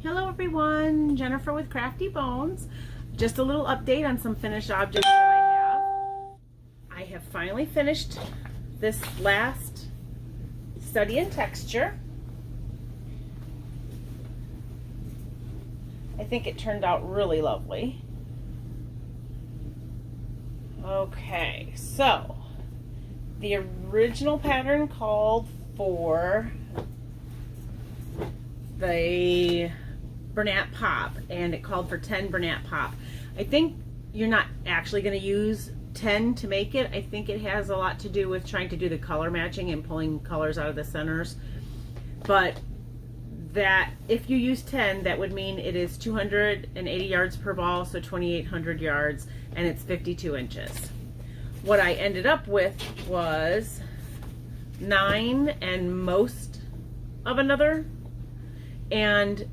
Hello everyone, Jennifer with Crafty Bones. Just a little update on some finished objects that I have. I have finally finished this last study in texture. I think it turned out really lovely. Okay, so the original pattern called for the Bernat Pop, and it called for 10 Bernat Pop. I think you're not actually going to use 10 to make it. I think it has a lot to do with trying to do the color matching and pulling colors out of the centers. But that if you use 10, that would mean it is 280 yards per ball, so 2,800 yards, and it's 52 inches. What I ended up with was 9 and most of another, and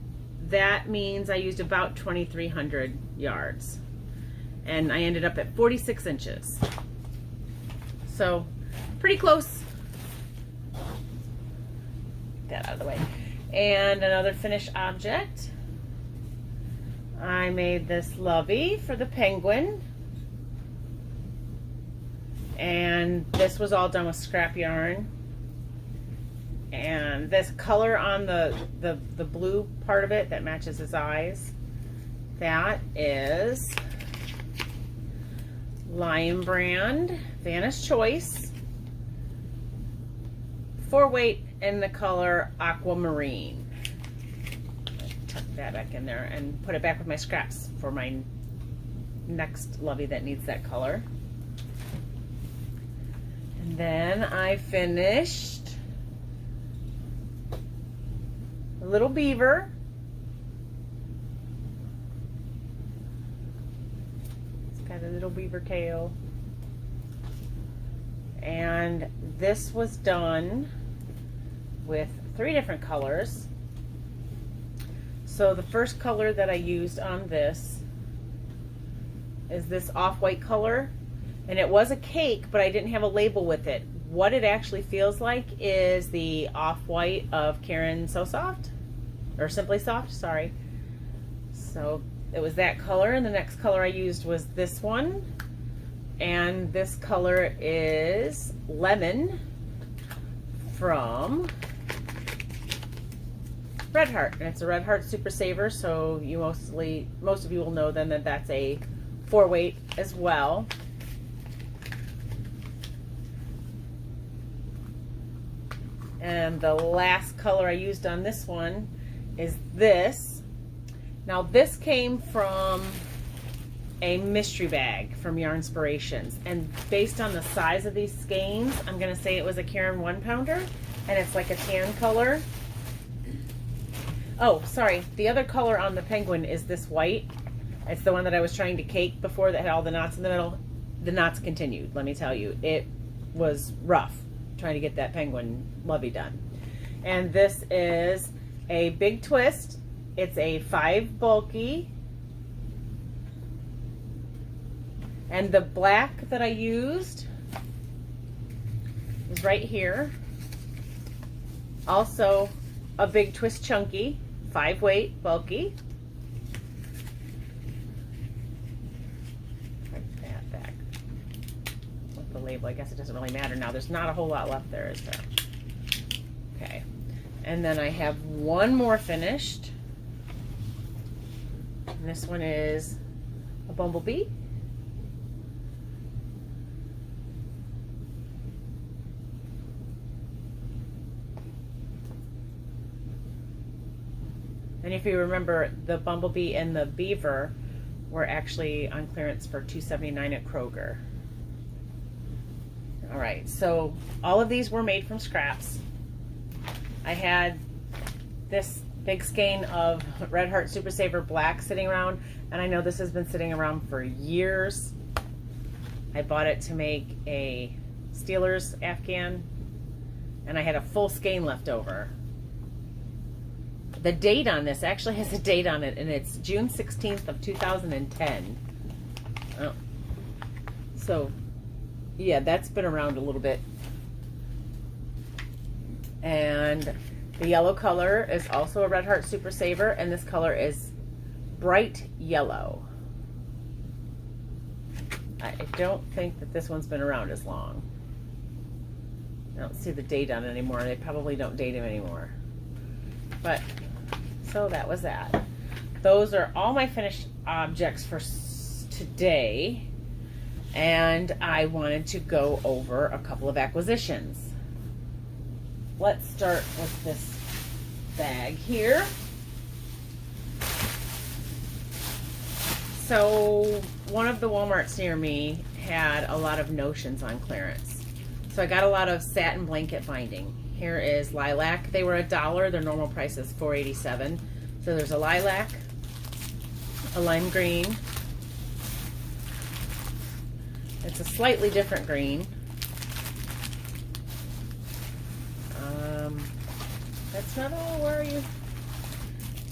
that means I used about 2,300 yards, and I ended up at 46 inches. So pretty close. Get that out of the way. And another finished object. I made this lovey for the penguin, and this was all done with scrap yarn. And this color on the blue part of it that matches his eyes, that is Lion Brand Vanna's Choice 4-weight in the color Aquamarine. Tuck that back in there and put it back with my scraps for my next lovey that needs that color. And then I finished little beaver. It's got a little beaver tail. And this was done with 3 different colors. So the first color that I used on this is this off-white color. And it was a cake, but I didn't have a label with it. What it actually feels like is the off-white of Karen So Soft, or Simply Soft, sorry. So it was that color, and the next color I used was this one, and this color is Lemon from Red Heart, and it's a Red Heart Super Saver, so you most of you will know then that that's a 4-weight as well. And the last color I used on this one is this. Now this came from a mystery bag from Yarnspirations, and based on the size of these skeins, I'm going to say it was a Karen 1-pounder, and it's like a tan color. Oh, sorry, the other color on the penguin is this white. It's the one that I was trying to cake before that had all the knots in the middle. The knots continued, let me tell you. It was rough trying to get that penguin lovey done. And this is a big twist. It's a 5 bulky, and the black that I used is right here. Also a big twist chunky 5-weight bulky. The label, I guess it doesn't really matter now. There's not a whole lot left there, is there? Okay. And then I have one more finished. And this one is a bumblebee. And if you remember, the bumblebee and the beaver were actually on clearance for $2.79 at Kroger. All right, so all of these were made from scraps. I had this big skein of Red Heart Super Saver Black sitting around, and I know this has been sitting around for years. I bought it to make a Steelers Afghan, and I had a full skein left over. The date on this actually has a date on it, and it's June 16th of 2010. Oh. So yeah, that's been around a little bit. And The yellow color is also a Red Heart Super Saver, and this color is bright yellow. I don't think that this one's been around as long. I don't see the date on it anymore. They probably don't date them anymore. But, so that was that. Those are all my finished objects for today. And I wanted to go over a couple of acquisitions. Let's start with this bag here. So one of the Walmarts near me had a lot of notions on clearance. So I got a lot of satin blanket binding. Here is lilac. They were $1. Their normal price is $4.87. So there's a lilac, a lime green. It's a slightly different green. That's not all. Where are you?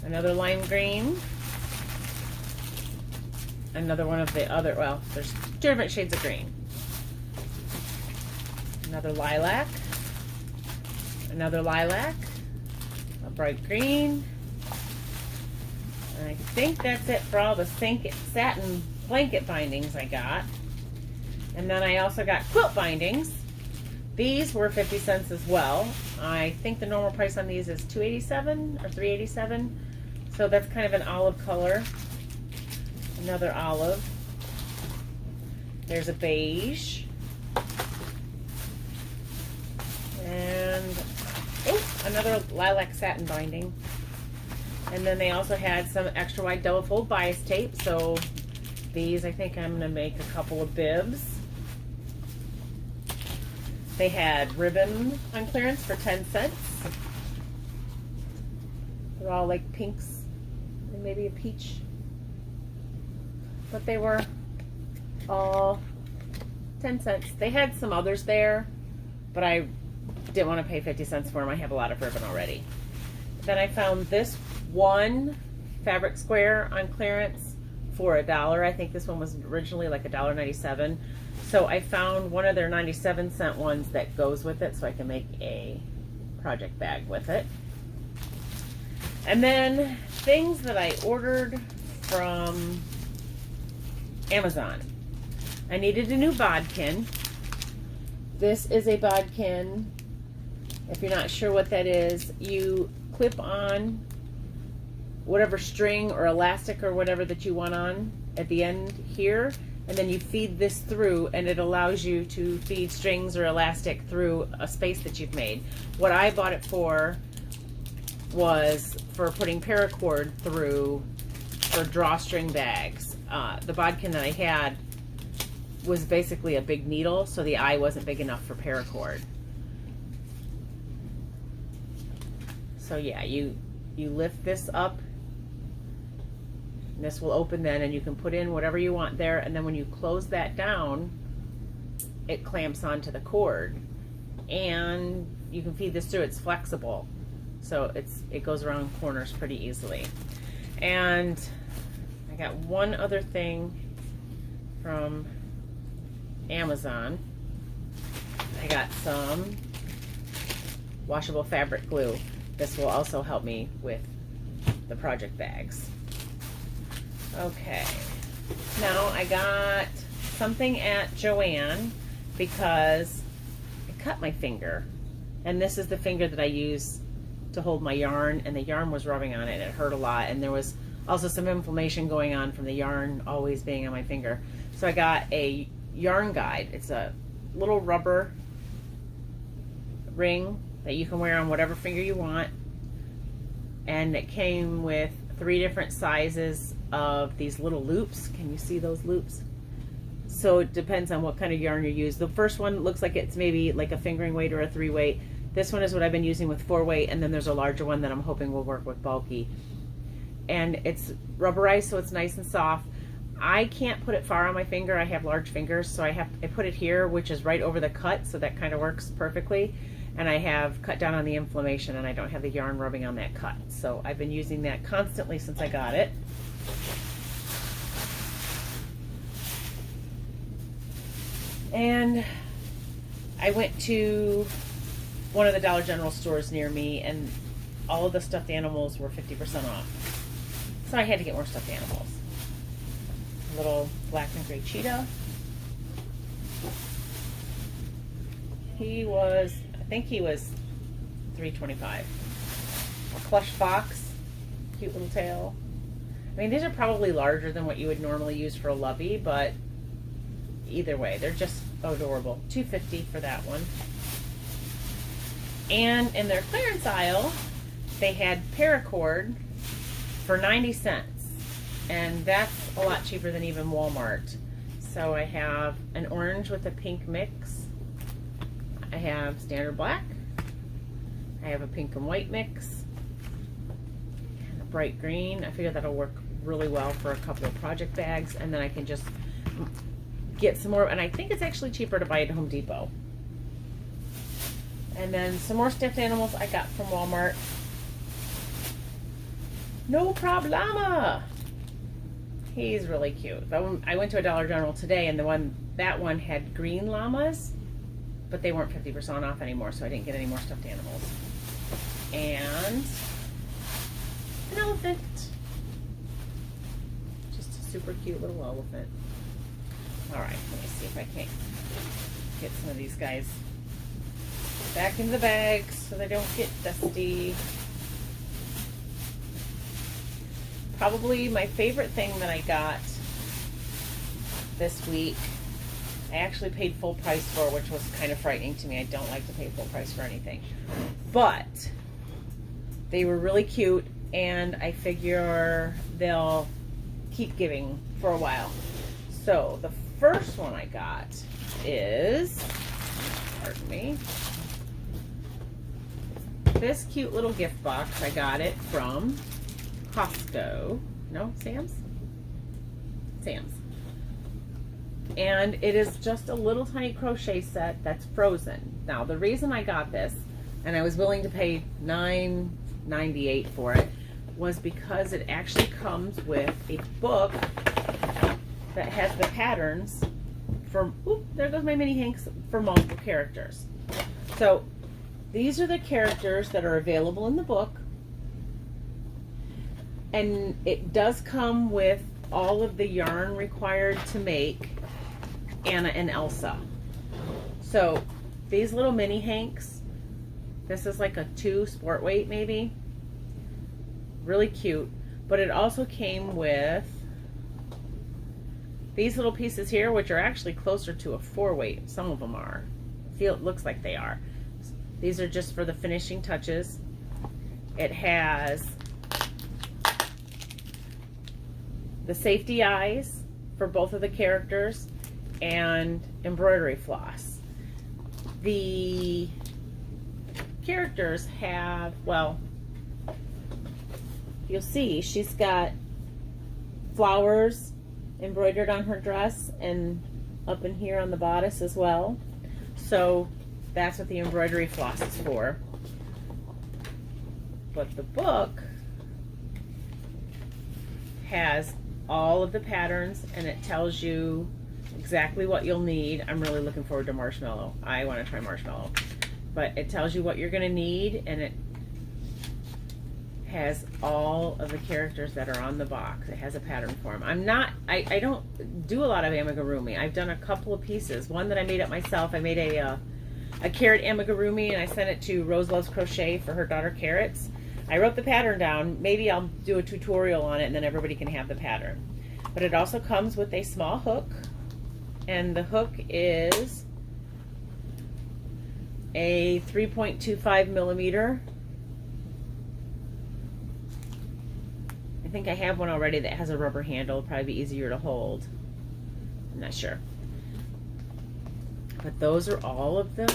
Another lime green. Another one of the other, well, there's 2 different shades of green. Another lilac. Another lilac. A bright green. And I think that's it for all the satin blanket bindings I got. And then I also got quilt bindings. These were 50 cents as well. I think the normal price on these is $2.87 or $3.87. So that's kind of an olive color. Another olive. There's a beige. And another lilac satin binding. And then they also had some extra wide double fold bias tape. So these, I think I'm going to make a couple of bibs. They had ribbon on clearance for 10 cents. They're all like pinks and maybe a peach. But they were all 10 cents. They had some others there, but I didn't want to pay 50 cents for them. I have a lot of ribbon already. Then I found this one fabric square on clearance for $1. I think this one was originally like $1.97. So I found one of their 97-cent ones that goes with it, so I can make a project bag with it. And then things that I ordered from Amazon. I needed a new bodkin. This is a bodkin. If you're not sure what that is, you clip on whatever string or elastic or whatever that you want on at the end here, and then you feed this through, and it allows you to feed strings or elastic through a space that you've made. What I bought it for was for putting paracord through for drawstring bags. The bodkin that I had was basically a big needle, so the eye wasn't big enough for paracord. So yeah, you lift this up, and this will open then, and you can put in whatever you want there, and then when you close that down, it clamps onto the cord, and you can feed this through. It's flexible, so it goes around corners pretty easily. And I got one other thing from Amazon. I got some washable fabric glue. This will also help me with the project bags. Okay, now I got something at Joann because I cut my finger, and this is the finger that I use to hold my yarn, and the yarn was rubbing on it and it hurt a lot, and there was also some inflammation going on from the yarn always being on my finger. So I got a yarn guide. It's a little rubber ring that you can wear on whatever finger you want, and it came with 3 different sizes of these little loops. Can you see those loops? So it depends on what kind of yarn you use. The first one looks like it's maybe like a fingering weight or a 3-weight. This one is what I've been using with 4-weight, and then there's a larger one that I'm hoping will work with bulky. And it's rubberized, so it's nice and soft. I can't put it far on my finger. I have large fingers, so I put it here, which is right over the cut, so that kind of works perfectly. And I have cut down on the inflammation, and I don't have the yarn rubbing on that cut. So I've been using that constantly since I got it. And I went to one of the Dollar General stores near me, and all of the stuffed animals were 50% off. So I had to get more stuffed animals. A little black and gray cheetah. I think he was $3.25. A plush fox, cute little tail. I mean, these are probably larger than what you would normally use for a lovey, but either way, they're just adorable. $2.50 for that one. And in their clearance aisle, they had paracord for 90 cents. And that's a lot cheaper than even Walmart. So I have an orange with a pink mix. I have standard black. I have a pink and white mix. And a bright green. I figure that'll work really well for a couple of project bags. And then I can just get some more. And I think it's actually cheaper to buy at Home Depot. And then some more stuffed animals I got from Walmart. No problema. He's really cute. I went to a Dollar General today, and that one had green llamas, but they weren't 50% off anymore, so I didn't get any more stuffed animals. And an elephant. Just a super cute little elephant. All right, let me see if I can't get some of these guys back into the bags so they don't get dusty. Probably my favorite thing that I got this week, I actually paid full price for, which was kind of frightening to me. I don't like to pay full price for anything. But they were really cute, and I figure they'll keep giving for a while. So the first one I got is, pardon me, this cute little gift box. I got it from Cocteau. No, Sam's? Sam's. And it is just a little tiny crochet set that's frozen. Now, the reason I got this, and I was willing to pay $9.98 for it, was because it actually comes with a book that has the patterns for, oop, there goes my mini hanks, for multiple characters. So these are the characters that are available in the book. And it does come with all of the yarn required to make Anna and Elsa. So these little mini hanks, this is like a 2 sport weight maybe. Really cute. But it also came with these little pieces here, which are actually closer to a 4 weight. Some of them are. It looks like they are. These are just for the finishing touches. It has the safety eyes for both of the characters and embroidery floss. The characters have, well, you'll see she's got flowers embroidered on her dress and up in here on the bodice as well. So that's what the embroidery floss is for. But the book has all of the patterns, and it tells you exactly what you'll need. I'm really looking forward to marshmallow. I want to try marshmallow. But it tells you what you're going to need, and it has all of the characters that are on the box. It has a pattern for them. I don't do a lot of amigurumi. I've done a couple of pieces. One that I made up myself. I made a carrot amigurumi, and I sent it to RoseLikesCrochet for her daughter Carrots. I wrote the pattern down. Maybe I'll do a tutorial on it, and then everybody can have the pattern. But it also comes with a small hook, and the hook is a 3.25 millimeter. I think I have one already that has a rubber handle. It'll probably be easier to hold. I'm not sure. But those are all of the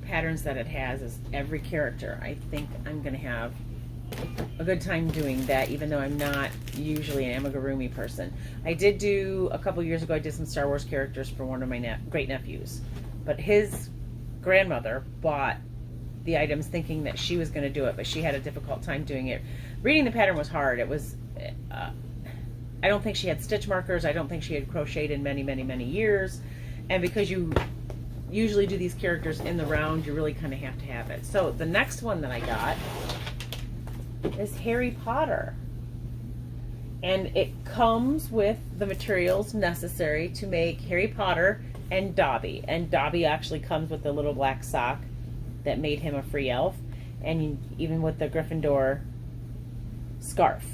patterns that it has, is every character. I think I'm going to have a good time doing that, even though I'm not usually an amigurumi person. I did do, a couple years ago, I did some Star Wars characters for one of my great nephews. But his grandmother bought the items thinking that she was going to do it, but she had a difficult time doing it. Reading the pattern was hard. It was, I don't think she had stitch markers. I don't think she had crocheted in many, many, many years. And because you usually do these characters in the round, you really kind of have to have it. So the next one that I got is Harry Potter. And it comes with the materials necessary to make Harry Potter and Dobby. And Dobby actually comes with the little black sock that made him a free elf. And even with the Gryffindor scarf.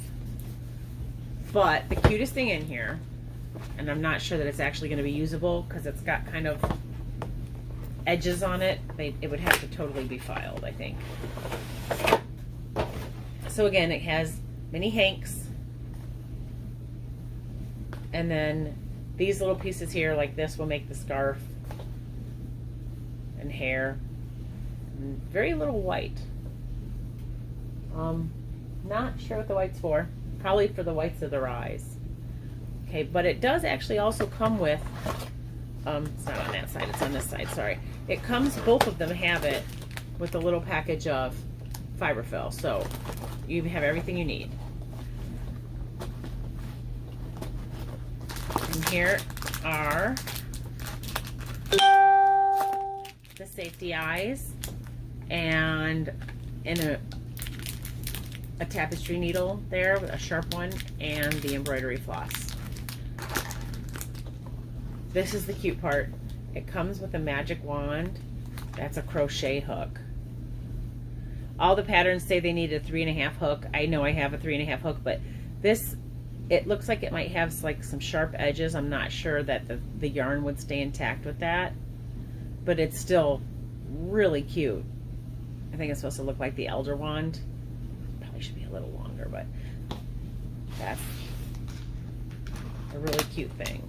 But the cutest thing in here, and I'm not sure that it's actually going to be usable because it's got kind of edges on it. It would have to totally be filed, I think. So again, it has mini hanks. And then these little pieces here, like this, will make the scarf and hair. And very little white. Not sure what the white's for. Probably for the whites of their eyes. Okay, but it does actually also come with, it's not on that side, it's on this side, sorry. It comes, both of them have it with a little package of fiberfill. So you have everything you need. And here are the safety eyes and in a tapestry needle there, a sharp one, and the embroidery floss. This is the cute part. It comes with a magic wand. That's a crochet hook. All the patterns say they need a 3.5 hook. I know I have a 3.5 hook, but this, it looks like it might have like some sharp edges. I'm not sure that the yarn would stay intact with that, but it's still really cute. I think it's supposed to look like the Elder Wand. Probably should be a little longer, but that's a really cute thing.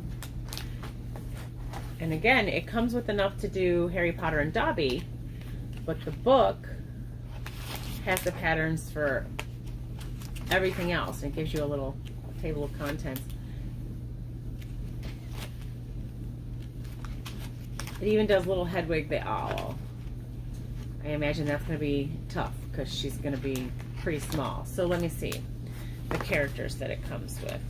And again, it comes with enough to do Harry Potter and Dobby, but the book has the patterns for everything else. And it gives you a little table of contents. It even does little Hedwig the owl. I imagine that's going to be tough because she's going to be pretty small. So let me see the characters that it comes with.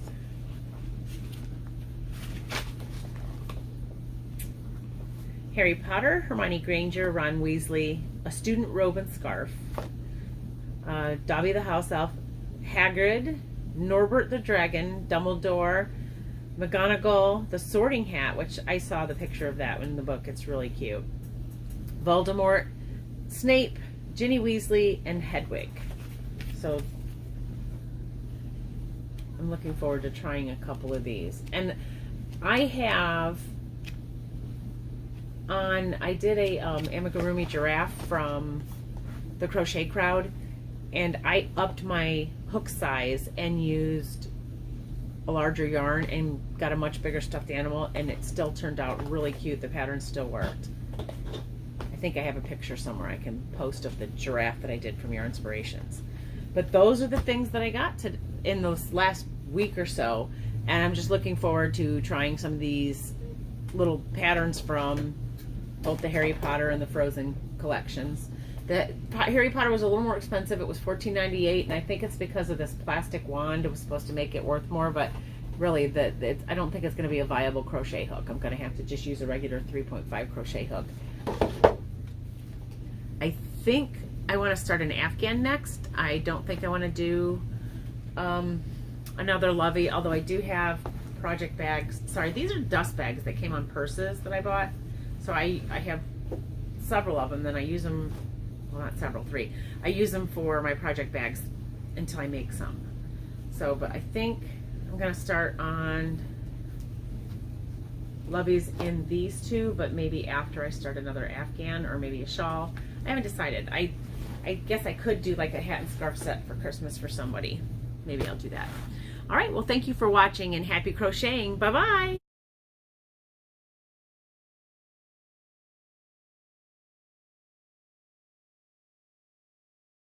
Harry Potter, Hermione Granger, Ron Weasley, a student robe and scarf, Dobby the house elf, Hagrid, Norbert the dragon, Dumbledore, McGonagall, the sorting hat, which I saw the picture of that in the book. It's really cute. Voldemort, Snape, Ginny Weasley, and Hedwig. So I'm looking forward to trying a couple of these. And I have I did a Amigurumi Giraffe from the Crochet Crowd, and I upped my hook size and used a larger yarn and got a much bigger stuffed animal, and it still turned out really cute. The pattern still worked. I think I have a picture somewhere I can post of the giraffe that I did from Yarnspirations. But those are the things that I got in those last week or so, and I'm just looking forward to trying some of these little patterns from both the Harry Potter and the Frozen collections. The Harry Potter was a little more expensive. It was $14.98, and I think it's because of this plastic wand. It was supposed to make it worth more, but really, I don't think it's going to be a viable crochet hook. I'm going to have to just use a regular 3.5 crochet hook. I think I want to start an Afghan next. I don't think I want to do another Lovey, although I do have project bags. Sorry, these are dust bags that came on purses that I bought. So I have several of them, then I use them, well, not several, 3. I use them for my project bags until I make some. So, but I think I'm going to start on Loveys in these 2, but maybe after I start another Afghan or maybe a shawl. I haven't decided. I guess I could do like a hat and scarf set for Christmas for somebody. Maybe I'll do that. All right, well, thank you for watching and happy crocheting. Bye-bye.